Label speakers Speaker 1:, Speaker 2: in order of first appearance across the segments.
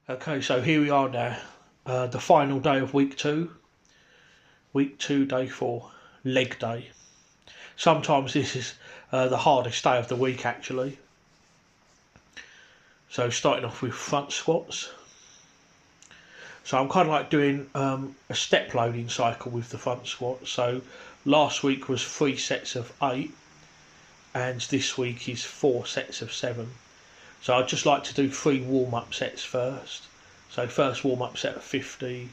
Speaker 1: Okay, so here we are now, the final day of week two. Week two, day four, leg day. Sometimes this is the hardest day of the week actually. So starting off with front squats. So I'm kind of like doing a step loading cycle with the front squat. So last week was 3 sets of 8, and this week is 4 sets of 7. So I'd just like to do 3 warm-up sets first. So first warm-up set at 50,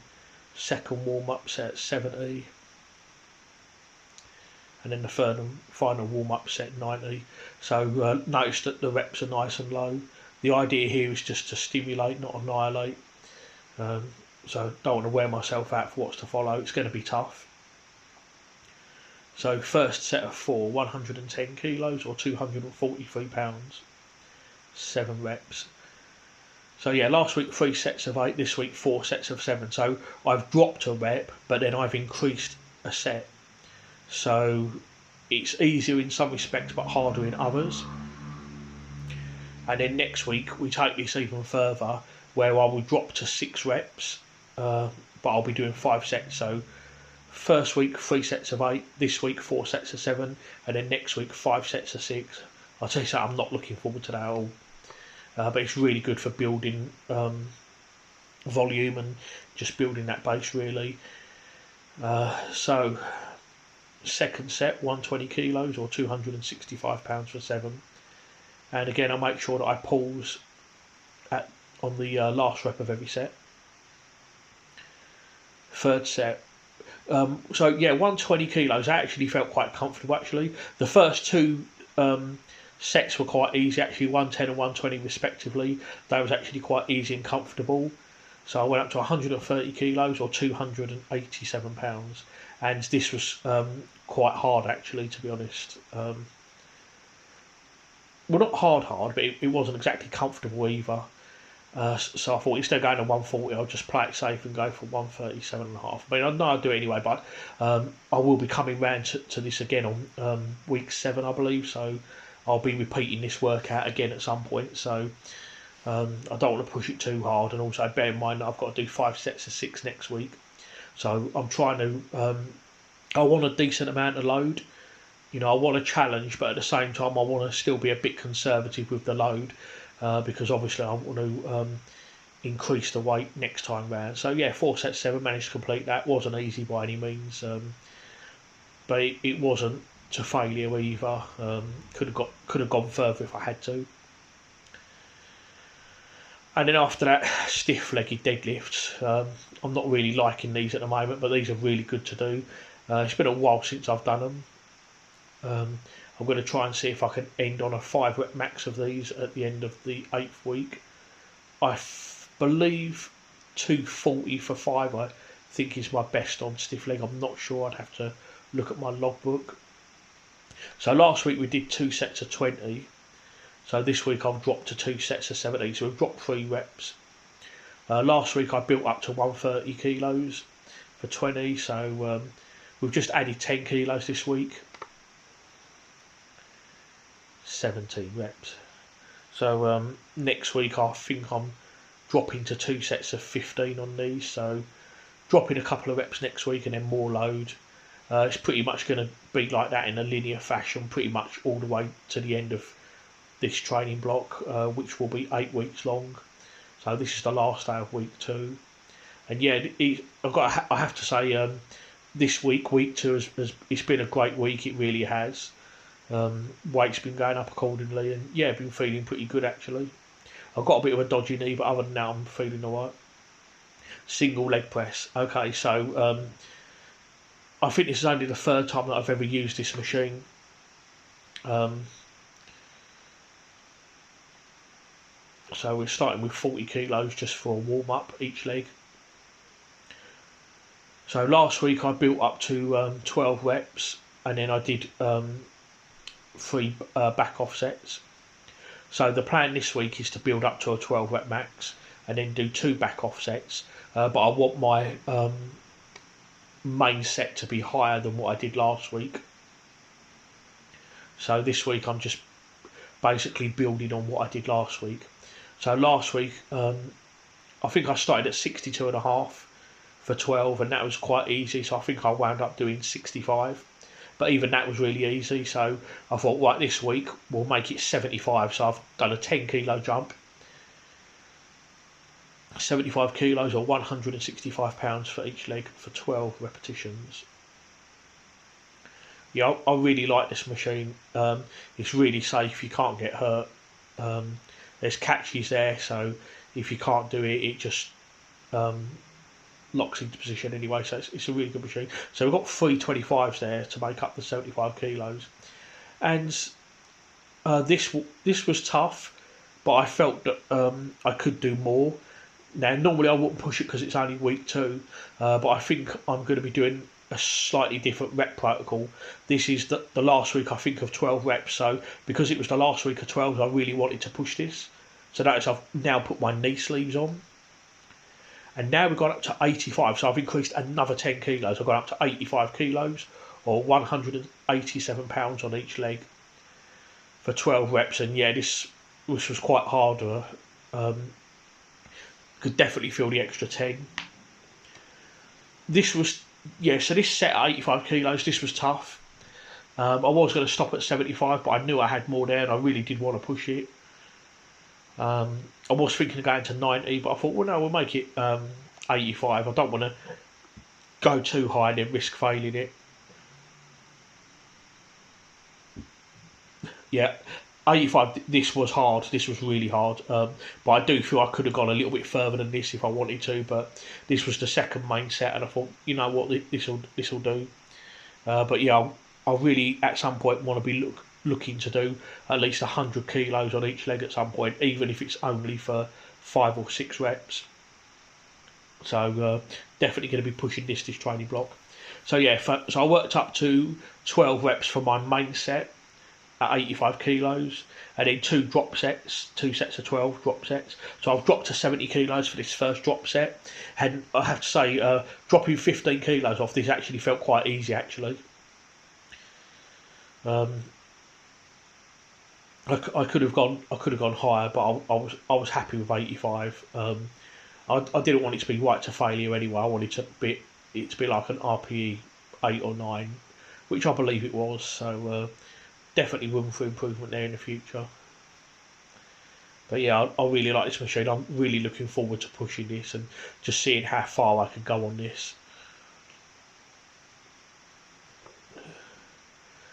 Speaker 1: second warm-up set at 70, and then the third and final warm-up set 90. So notice that the reps are nice and low. The idea here is just to stimulate, not annihilate. So don't want to wear myself out for what's to follow. It's going to be tough. So first set of 4, 110 kilos or 243 pounds, 7 reps. So yeah, last week 3 sets of 8, this week 4 sets of 7. So I've dropped a rep, but then I've increased a set. So it's easier in some respects, but harder in others. And then next week we take this even further, where I will drop to 6 reps, but I'll be doing 5 sets. So first week 3 sets of 8, this week 4 sets of 7, and then next week 5 sets of 6. I'll tell you something, I'm not looking forward to that at all. But it's really good for building volume and just building that base really. So second set, 120 kilos or 265 pounds for 7. And again, I'll make sure that I pause on the last rep of every set. Third set. So yeah, 120 kilos. I actually felt quite comfortable actually. The first 2 sets were quite easy actually, 110 and 120 respectively. They was actually quite easy and comfortable. So I went up to 130 kilos or 287 pounds, and this was quite hard actually, to be honest. Well, not hard, but it wasn't exactly comfortable either. So I thought instead of going to 140, I'll just play it safe and go for 137.5. I mean, I know I'll do it anyway, but I will be coming round to this again on week 7, I believe. So I'll be repeating this workout again at some point. So I don't want to push it too hard, and also bear in mind that I've got to do 5 sets of 6 next week. So I'm trying to. I want a decent amount of load. You know, I want a challenge, but at the same time, I want to still be a bit conservative with the load. Because obviously I want to increase the weight next time round. So yeah, 4 sets 7, managed to complete that. Wasn't easy by any means, but it wasn't to failure either. Could have gone further if I had to. And then after that, stiff legged deadlifts. I'm not really liking these at the moment, but these are really good to do. It's been a while since I've done them. I'm going to try and see if I can end on a 5 rep max of these at the end of the 8th week. I believe 240 for 5 I think is my best on stiff leg. I'm not sure, I'd have to look at my logbook. So last week we did 2 sets of 20. So this week I've dropped to 2 sets of 70. So we've dropped 3 reps. Last week I built up to 130 kilos for 20. So we've just added 10 kilos this week. 17 reps. So next week I think I'm dropping to 2 sets of 15 on these. So dropping a couple of reps next week and then more load. It's pretty much going to be like that in a linear fashion, pretty much all the way to the end of this training block, which will be 8 weeks long. So this is the last day of week 2. And yeah, I have to say, this week 2, it's been a great week. It really has. Weight's been going up accordingly, and yeah, been feeling pretty good actually. I've got a bit of a dodgy knee, but other than that, I'm feeling alright. Single leg press. Okay, so I think this is only the 3rd time that I've ever used this machine. So we're starting with 40 kilos just for a warm up each leg. So last week I built up to 12 reps, and then I did 3 back off sets. So the plan this week is to build up to a 12 rep max and then do 2 back off sets, but I want my main set to be higher than what I did last week. So this week I'm just basically building on what I did last week. So last week I think I started at 62.5 for 12, and that was quite easy. So I think I wound up doing 65. But even that was really easy. So I thought, right, this week we'll make it 75. So I've done a 10 kilo jump. 75 kilos or 165 pounds for each leg for 12 repetitions. Yeah, I really like this machine. It's really safe. You can't get hurt. There's catches there, so if you can't do it, it just locks into position anyway. So it's a really good machine. So we've got 325s there to make up the 75 kilos, and this was tough, but I felt that I could do more. Now, normally I wouldn't push it because it's only week 2, but I think I'm going to be doing a slightly different rep protocol. This is the last week, I think, of 12 reps. So because it was the last week of 12, I really wanted to push this. So notice I've now put my knee sleeves on. And now we've gone up to 85. So I've increased another 10 kilos. I've gone up to 85 kilos or 187 pounds on each leg for 12 reps. And yeah, this was quite harder. Could definitely feel the extra 10. This was, yeah, so this set at 85 kilos, this was tough. I was going to stop at 75, but I knew I had more there and I really did want to push it. I was thinking of going to 90, but I thought, well, no, we'll make it 85. I don't want to go too high and then risk failing it. Yeah, 85, this was hard. This was really hard. But I do feel I could have gone a little bit further than this if I wanted to. But this was the second main set, and I thought, you know what, this will do. But yeah, I really at some point want to be looking to do at least 100 kilos on each leg at some point, even if it's only for 5 or 6 reps. So definitely going to be pushing this training block. So yeah, so I worked up to 12 reps for my main set at 85 kilos, and then 2 drop sets, 2 sets of 12 drop sets. So I've dropped to 70 kilos for this first drop set, and I have to say, dropping 15 kilos off this actually felt quite easy. Actually, I could have gone higher, but I was happy with 85. I didn't want it to be right to failure anyway. I wanted it to be like an RPE 8 or 9, which I believe it was. So. Definitely room for improvement there in the future. But yeah, I really like this machine. I'm really looking forward to pushing this and just seeing how far I can go on this.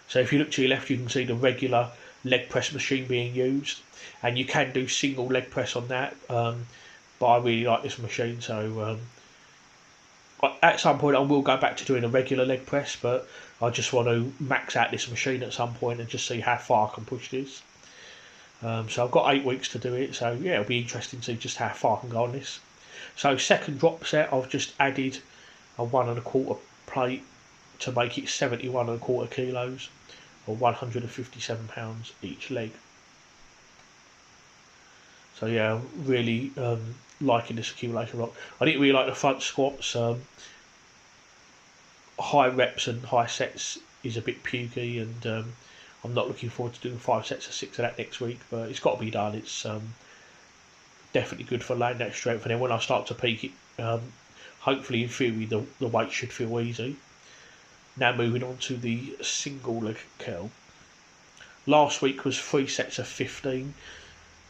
Speaker 1: So if you look to your left, you can see the regular leg press machine being used, and you can do single leg press on that. But I really like this machine, so at some point I will go back to doing a regular leg press, but I just want to max out this machine at some point and just see how far I can push this. So I've got 8 weeks to do it, so yeah, it'll be interesting to see just how far I can go on this. So second drop set, I've just added a 1 1/4 plate to make it 71 1/4 kilos or 157 pounds each leg. So yeah, I'm really liking this accumulation block. I didn't really like the front squats. High reps and high sets is a bit pukey, and I'm not looking forward to doing 5 sets of 6 of that next week, but it's got to be done. It's definitely good for laying that strength, and then when I start to peak it, hopefully in theory the weight should feel easy. Now moving on to the single leg curl. Last week was 3 sets of 15,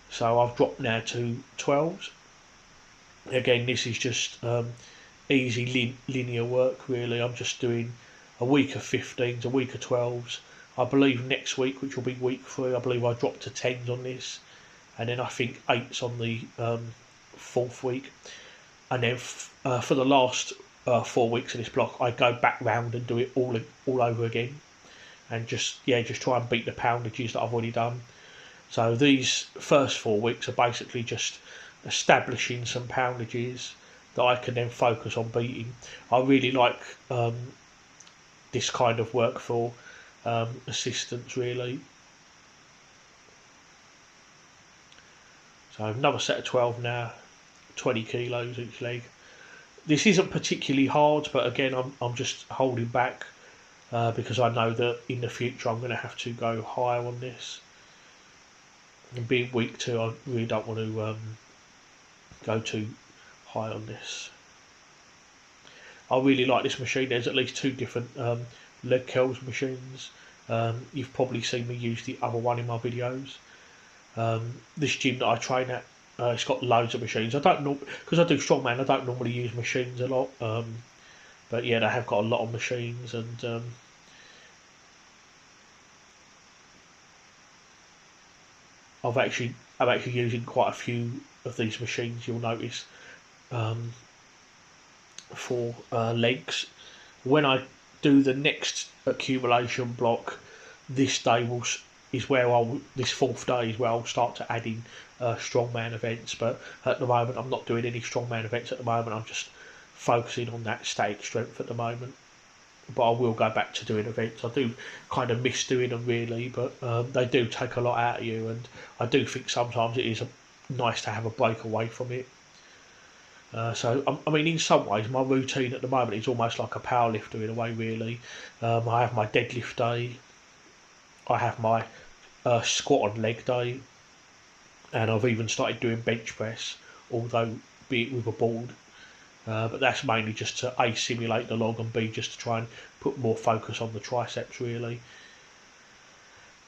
Speaker 1: so I've dropped now to 12s. Again, this is just easy linear work really. I'm just doing a week of 15s, a week of 12s. I believe next week, which will be week 3, I believe I dropped to 10s on this, and then I think 8s on the 4th week, and then for the last 4 weeks of this block I go back round and do it all over again, and just try and beat the poundages that I've already done. So these first 4 weeks are basically just establishing some poundages that I can then focus on beating. I really like this kind of work for assistance really. So another set of 12 now, 20 kilos each leg. This isn't particularly hard, but again I'm just holding back because I know that in the future I'm going to have to go higher on this. And being week 2, I really don't want to go too high on this. I really like this machine. There's at least 2 different leg curls machines. You've probably seen me use the other one in my videos. This gym that I train at, it's got loads of machines. I don't know, because I do strongman, I don't normally use machines a lot. But yeah, they have got a lot of machines, and I'm actually using quite a few of these machines. You'll notice for legs. When I do the next accumulation block, this day is where this 4th day is where I'll start to add in strongman events. But at the moment, I'm not doing any strongman events at the moment. I'm just focusing on that static strength at the moment. But I will go back to doing events. I do kind of miss doing them really, but they do take a lot out of you, and I do think sometimes it is nice to have a break away from it. So I mean, in some ways, my routine at the moment is almost like a powerlifter in a way. Really, I have my deadlift day, I have my squat and leg day, and I've even started doing bench press, although be it with a board. But that's mainly just to A, simulate the log, and B, just to try and put more focus on the triceps really.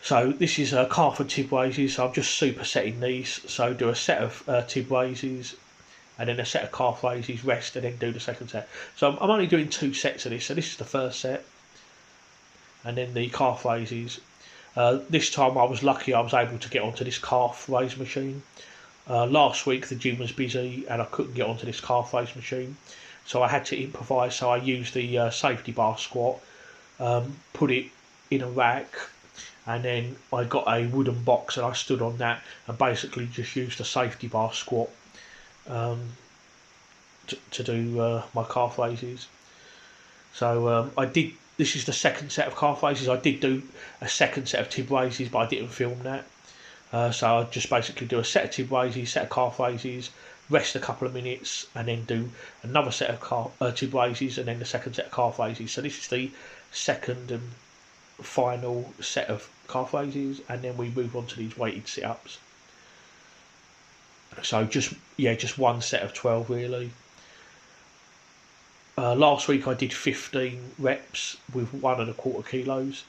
Speaker 1: So this is calf and tib raises. So I'm just supersetting these. So do a set of tib raises, and then a set of calf raises, rest, and then do the second set. So I'm only doing 2 sets of this. So this is the first set, and then the calf raises. This time I was lucky, I was able to get onto this calf raise machine. Last week the gym was busy and I couldn't get onto this calf raise machine, so I had to improvise. So I used the safety bar squat, put it in a rack, and then I got a wooden box and I stood on that and basically just used the safety bar squat to do my calf raises. So I did. This is the second set of calf raises. I did do a second set of tib raises, but I didn't film that. So I just basically do a set of tib raises, set of calf raises, rest a couple of minutes, and then do another set of tib raises, and then the second set of calf raises. So this is the second and final set of calf raises, and then we move on to these weighted sit-ups. So just one set of 12 really. Last week I did 15 reps with 1.25 kilos.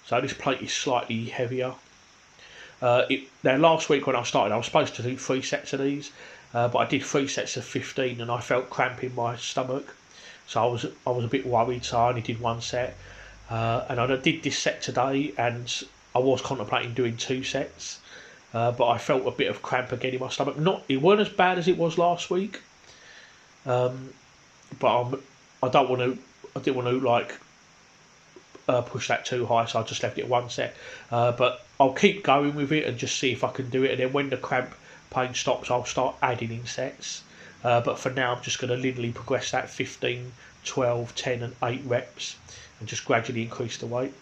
Speaker 1: So this plate is slightly heavier. Now last week when I started, I was supposed to do 3 sets of these, but I did 3 sets of 15, and I felt cramp in my stomach, so I was a bit worried. So I only did 1 set, and I did this set today, and I was contemplating doing 2 sets, but I felt a bit of cramp again in my stomach. It weren't as bad as it was last week, but I didn't want to like push that too high, so I just left it 1 set. But I'll keep going with it and just see if I can do it, and then when the cramp pain stops, I'll start adding in sets. But for now, I'm just going to linearly progress that 15, 12, 10 and 8 reps, and just gradually increase the weight.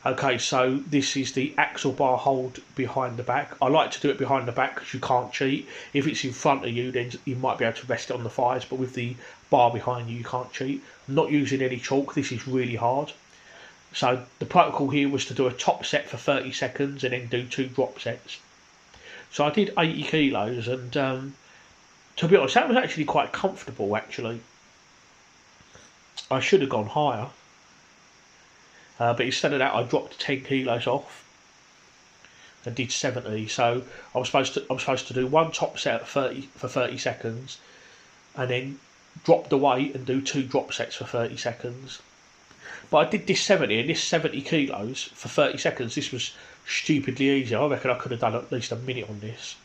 Speaker 1: Okay, so this is the axle bar hold behind the back. I like to do it behind the back because you can't cheat. If it's in front of you, then you might be able to rest it on the thighs, but with the bar behind you, you can't cheat. I'm not using any chalk. This is really hard. So the protocol here was to do a top set for 30 seconds and then do 2 drop sets. So I did 80 kilos, and to be honest, that was actually quite comfortable actually. I should have gone higher. But instead of that, I dropped 10 kilos off and did 70. So I was supposed to do 1 top set for 30 seconds, and then drop the weight and do 2 drop sets for 30 seconds. But I did this 70, and this 70 kilos for 30 seconds. This was stupidly easy. I reckon I could have done at least a minute on this.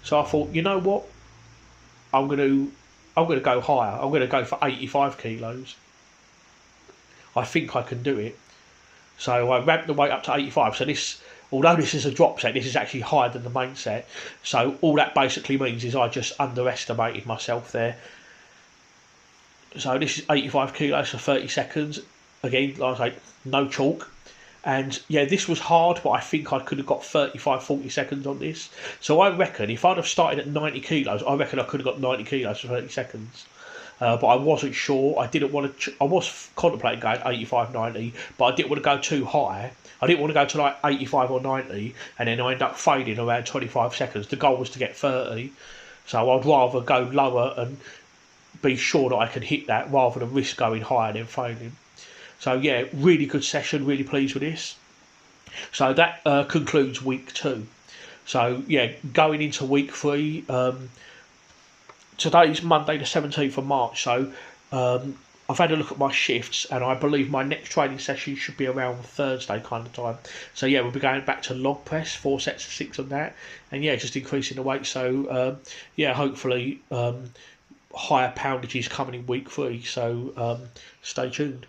Speaker 1: So I thought, you know what? I'm going to go higher. I'm going to go for 85 kilos. I think I can do it. So I ramped the weight up to 85. So this, although this is a drop set, this is actually higher than the main set. So all that basically means is I just underestimated myself there. So this is 85 kilos for 30 seconds. Again, like I say, no chalk. And yeah, this was hard, but I think I could have got 35, 40 seconds on this. So I reckon if I'd have started at 90 kilos, I reckon I could have got 90 kilos for 30 seconds. But I wasn't sure. I didn't want to. I was contemplating going 85, 90, but I didn't want to go too high. I didn't want to go to like 85 or 90, and then I end up fading around 25 seconds. The goal was to get 30. So I'd rather go lower and be sure that I can hit that rather than risk going higher and then failing. So yeah, really good session, really pleased with this. So that concludes week 2. So yeah, going into week 3, today's Monday the 17th of March, so I've had a look at my shifts and I believe my next training session should be around Thursday kind of time. So yeah, we'll be going back to log press, 4 sets of 6 on that, and yeah, just increasing the weight. So yeah, hopefully higher poundages coming in week 3, so stay tuned.